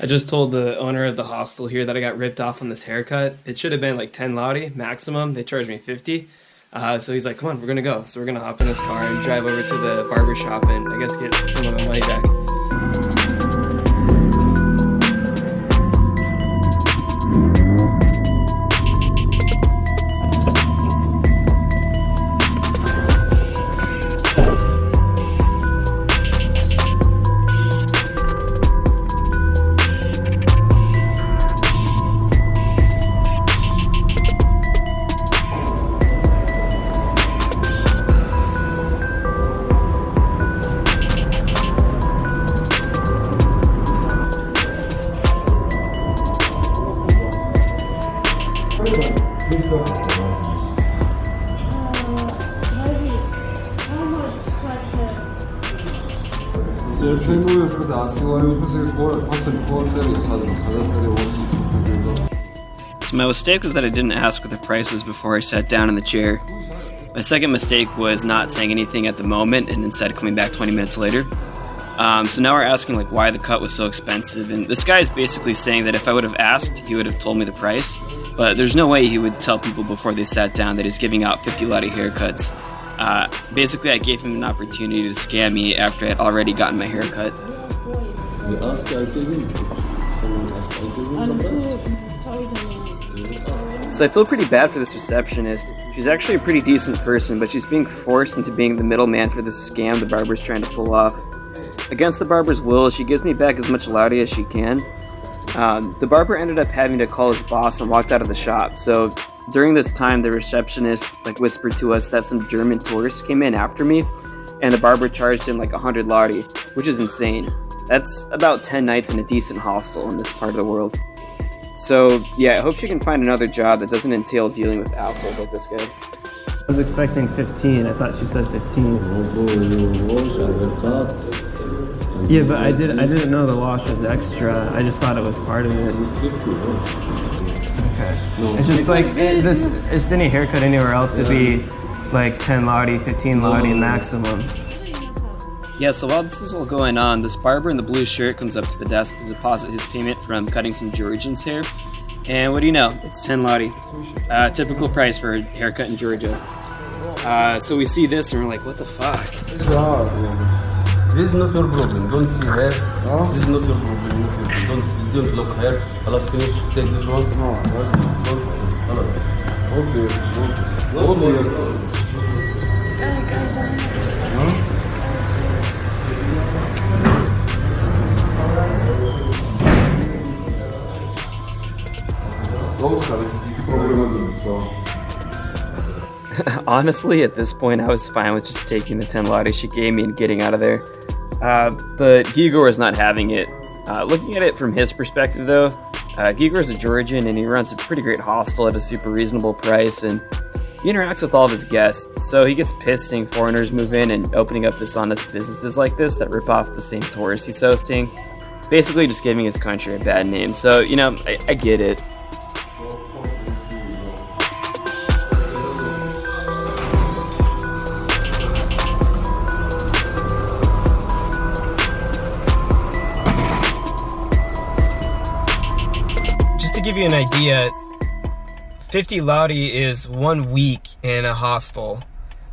I just told the owner of the hostel here that I got ripped off on this haircut. It should have been like 10 Laudi maximum. They charged me 50. So he's like, come on, we're gonna go. So we're gonna hop in this car and drive over to the barber shop and I guess get some of my money back. So my mistake was that I didn't ask what the price was before I sat down in the chair. My second mistake was not saying anything at the moment and instead coming back 20 minutes later. So now we're asking like why the cut was so expensive, and this guy is basically saying that if I would have asked, he would have told me the price, but there's no way he would tell people before they sat down that he's giving out 50 Laudi haircuts. Basically I gave him an opportunity to scam me after I had already gotten my haircut. So I feel pretty bad for this receptionist. She's actually a pretty decent person, but she's being forced into being the middleman for this scam the barber's trying to pull off. Against the barber's will, she gives me back as much Laudi as she can. The barber ended up having to call his boss and walked out of the shop, so during this time the receptionist whispered to us that some German tourists came in after me, and the barber charged him like 100 Laudi, which is insane. That's about 10 nights in a decent hostel in this part of the world. So yeah, I hope she can find another job that doesn't entail dealing with assholes like this guy. I was expecting 15, I thought she said 15. Yeah, but I didn't know the wash was extra. I just thought it was part of it. Okay. It's just like just any haircut anywhere else would be like 10 Laudi, 15 Laudi maximum. Yeah, so while this is all going on, this barber in the blue shirt comes up to the desk to deposit his payment from cutting some Georgian's hair. And what do you know? It's 10 Laudi. Typical price for a haircut in Georgia. So we see this and we're like, what the fuck? This is not your problem. Don't see hair. No? This is not your problem. Don't look hair. Let's finish. Take this one. No. Honestly, at this point, I was fine with just taking the 10 Laudi she gave me and getting out of there. But Gigor is not having it. Looking at it from his perspective, though, Gigor is a Georgian and he runs a pretty great hostel at a super reasonable price, and he interacts with all of his guests, so he gets pissed seeing foreigners move in and opening up dishonest businesses like this that rip off the same tourists he's hosting. Basically just giving his country a bad name, so, you know, I get it. To give you an idea, 50 Laudi is 1 week in a hostel.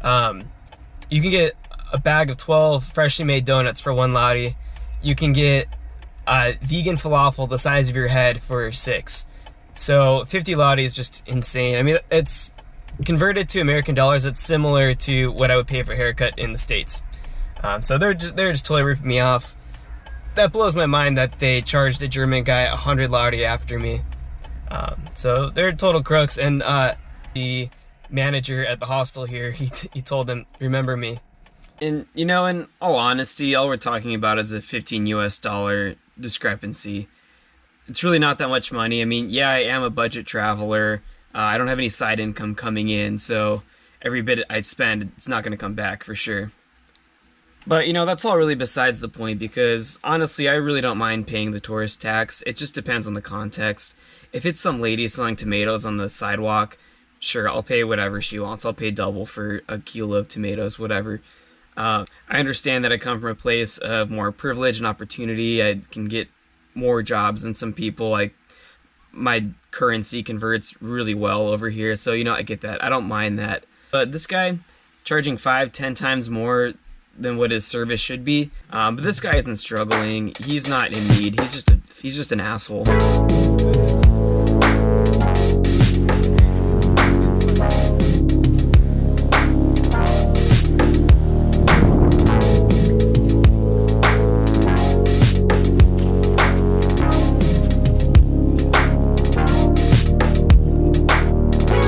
You can get a bag of 12 freshly made donuts for 1 Laudi. You can get a vegan falafel the size of your head for 6. So 50 Laudi is just insane. I mean, it's converted to American dollars. It's similar to what I would pay for a haircut in the States. So they're just totally ripping me off. That blows my mind that they charged a German guy 100 Laudi after me. So they're total crooks, and the manager at the hostel here, he told them, remember me. And, you know, in all honesty, all we're talking about is a $15 US discrepancy. It's really not that much money. I mean, yeah, I am a budget traveler. I don't have any side income coming in, so every bit I spend, it's not going to come back for sure. But, you know, that's all really besides the point, because honestly, I really don't mind paying the tourist tax. It just depends on the context. If it's some lady selling tomatoes on the sidewalk, sure, I'll pay whatever she wants. I'll pay double for a kilo of tomatoes, whatever. I understand that I come from a place of more privilege and opportunity. I can get more jobs than some people. Like, my currency converts really well over here, so you know, I get that. I don't mind that. But this guy charging 5-10 times more than what his service should be. But this guy isn't struggling. He's not in need. He's just an asshole.